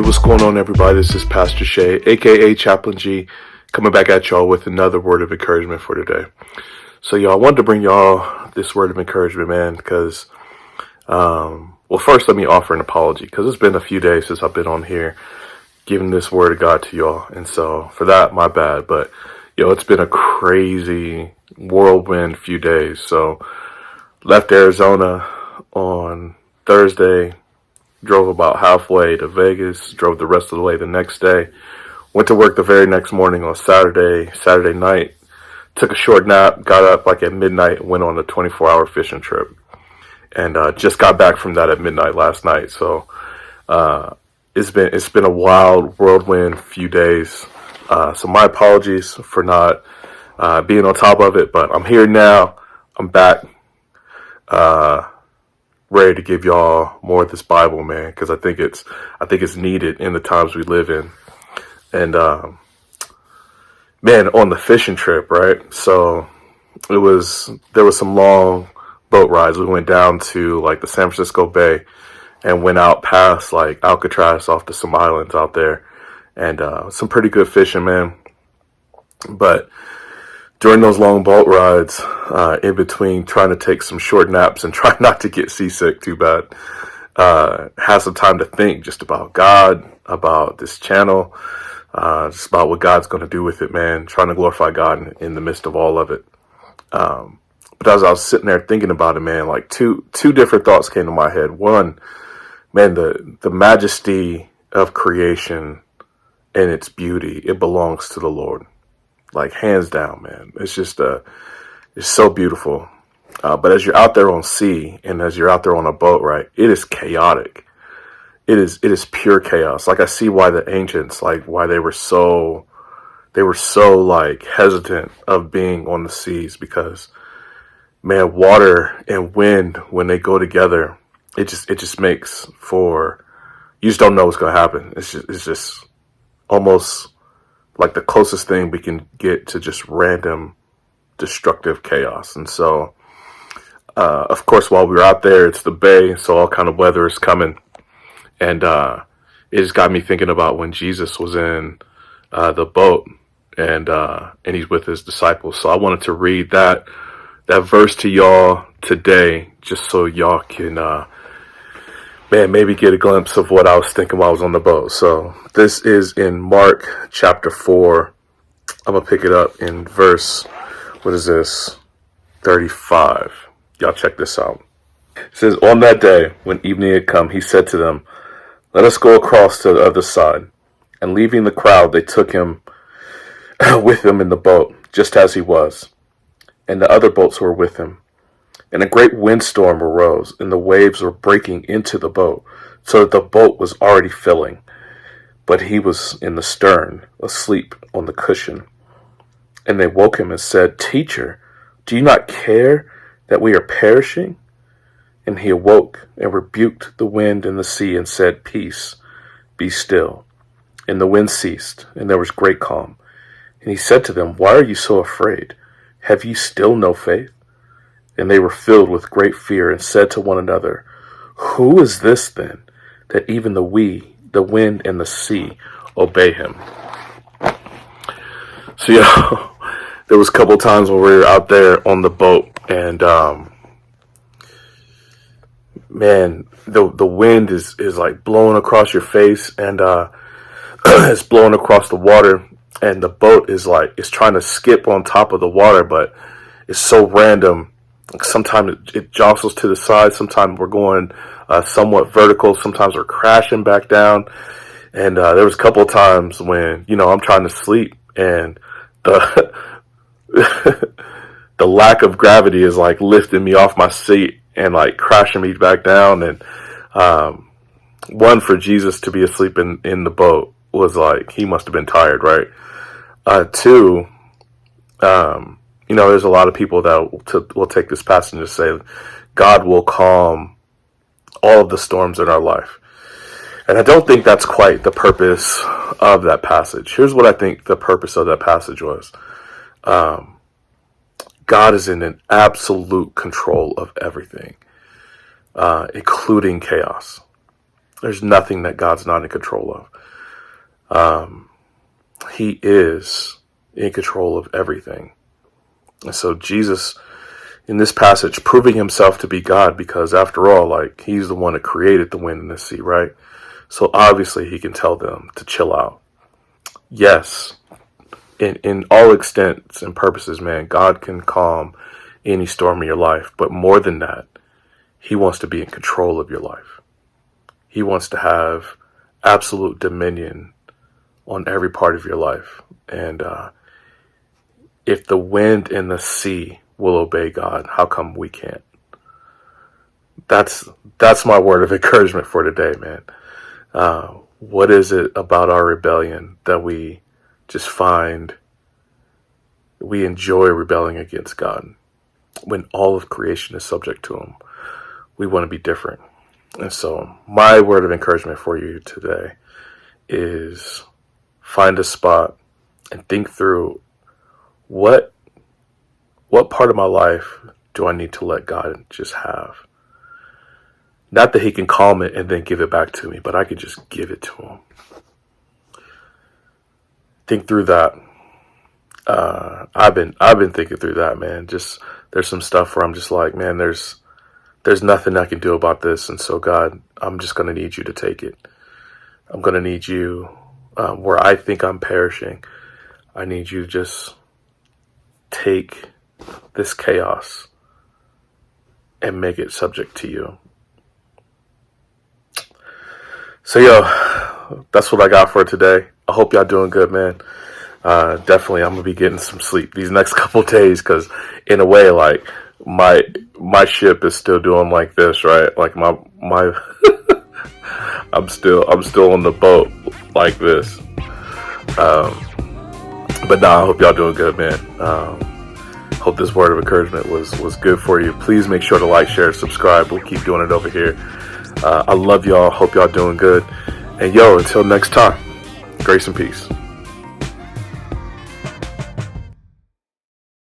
what's going on, everybody? This is Pastor Shay, aka Chaplain G, coming back at y'all with another word of encouragement for today. So, y'all, I wanted to bring y'all this word of encouragement, man, because, well, first let me offer an apology, because it's been a few days since I've been on here giving this word of God to y'all, and so for that, my bad. But, it's been a crazy whirlwind few days. So, left Arizona on Thursday, drove about halfway to Vegas, drove the rest of the way the next day, went to work the very next morning on Saturday night, took a short nap, got up like at midnight, went on a 24-hour fishing trip, and just got back from that at midnight last night. So it's been a wild whirlwind few days. So my apologies for not being on top of it, but I'm here now. I'm back. Ready to give y'all more of this Bible, man, because I think it's needed in the times we live in. And man, on the fishing trip, right? So there was some long boat rides. We went down to like the San Francisco Bay and went out past like Alcatraz off to some islands out there, and some pretty good fishing, man. But during those long boat rides, in between trying to take some short naps and try not to get seasick too bad, have some time to think just about God, about this channel, just about what God's going to do with it, man, trying to glorify God in the midst of all of it. But as I was sitting there thinking about it, man, like two different thoughts came to my head. One, man, the majesty of creation and its beauty, it belongs to the Lord. Like, hands down, man. It's just, it's so beautiful. But as you're out there on sea and as you're out there on a boat, right, it is chaotic. It is pure chaos. Like, I see why the ancients, like, why they were so like hesitant of being on the seas, because, man, water and wind, when they go together, it just makes for, you just don't know what's going to happen. It's just almost like the closest thing we can get to just random destructive chaos. And so, of course, while we were out there, it's the bay, so all kind of weather is coming. And it just got me thinking about when Jesus was in the boat and he's with his disciples. So I wanted to read that verse to y'all today, just so y'all can, man, maybe get a glimpse of what I was thinking while I was on the boat. So this is in Mark chapter 4. I'm going to pick it up in verse, 35. Y'all check this out. It says, "On that day, when evening had come, he said to them, 'Let us go across to the other side.' And leaving the crowd, they took him with them in the boat, just as he was. And the other boats were with him. And a great windstorm arose, and the waves were breaking into the boat, so that the boat was already filling. But he was in the stern, asleep on the cushion. And they woke him and said, 'Teacher, do you not care that we are perishing?' And he awoke and rebuked the wind and the sea and said, 'Peace, be still.' And the wind ceased, and there was great calm. And he said to them, 'Why are you so afraid? Have ye still no faith?' And they were filled with great fear and said to one another, 'Who is this then, that even the wind and the sea obey him?'" So, there was a couple of times when we were out there on the boat, and man, the wind is like blowing across your face, and it's blowing across the water, and the boat is like, it's trying to skip on top of the water, but it's so random. Sometimes it jostles to the side. Sometimes we're going somewhat vertical. Sometimes we're crashing back down. And there was a couple of times when, I'm trying to sleep, and the the lack of gravity is like lifting me off my seat and like crashing me back down. And one, for Jesus to be asleep in the boat was like, he must have been tired, right? Two, there's a lot of people that will take this passage and say, God will calm all of the storms in our life. And I don't think that's quite the purpose of that passage. Here's what I think the purpose of that passage was. God is in an absolute control of everything, including chaos. There's nothing that God's not in control of. He is in control of everything. And so Jesus, in this passage, proving himself to be God, because after all, like, he's the one that created the wind and the sea, right? So obviously he can tell them to chill out. Yes, in all extents and purposes, man, God can calm any storm in your life. But more than that, he wants to be in control of your life. He wants to have absolute dominion on every part of your life. And if the wind and the sea will obey God, how come we can't? That's my word of encouragement for today, man. What is it about our rebellion that we just find we enjoy rebelling against God when all of creation is subject to him? We want to be different. And so my word of encouragement for you today is find a spot and think through what part of my life do I need to let God just have? Not that he can calm it and then give it back to me, but I could just give it to him. Think through that. I've been thinking through that, man. Just there's some stuff where I'm just like, man, there's nothing I can do about this, and so God, I'm just gonna need you to take it. I'm gonna need you where I think I'm perishing. I need you to just take this chaos and make it subject to you. So, that's what I got for today. I hope y'all doing good, man. Definitely, I'm gonna be getting some sleep these next couple days, because in a way, like, my ship is still doing like this, right? Like my I'm still on the boat like this. But I hope y'all doing good, man. Hope this word of encouragement was good for you. Please make sure to like, share, subscribe. We'll keep doing it over here. I love y'all. Hope y'all doing good. And until next time, grace and peace.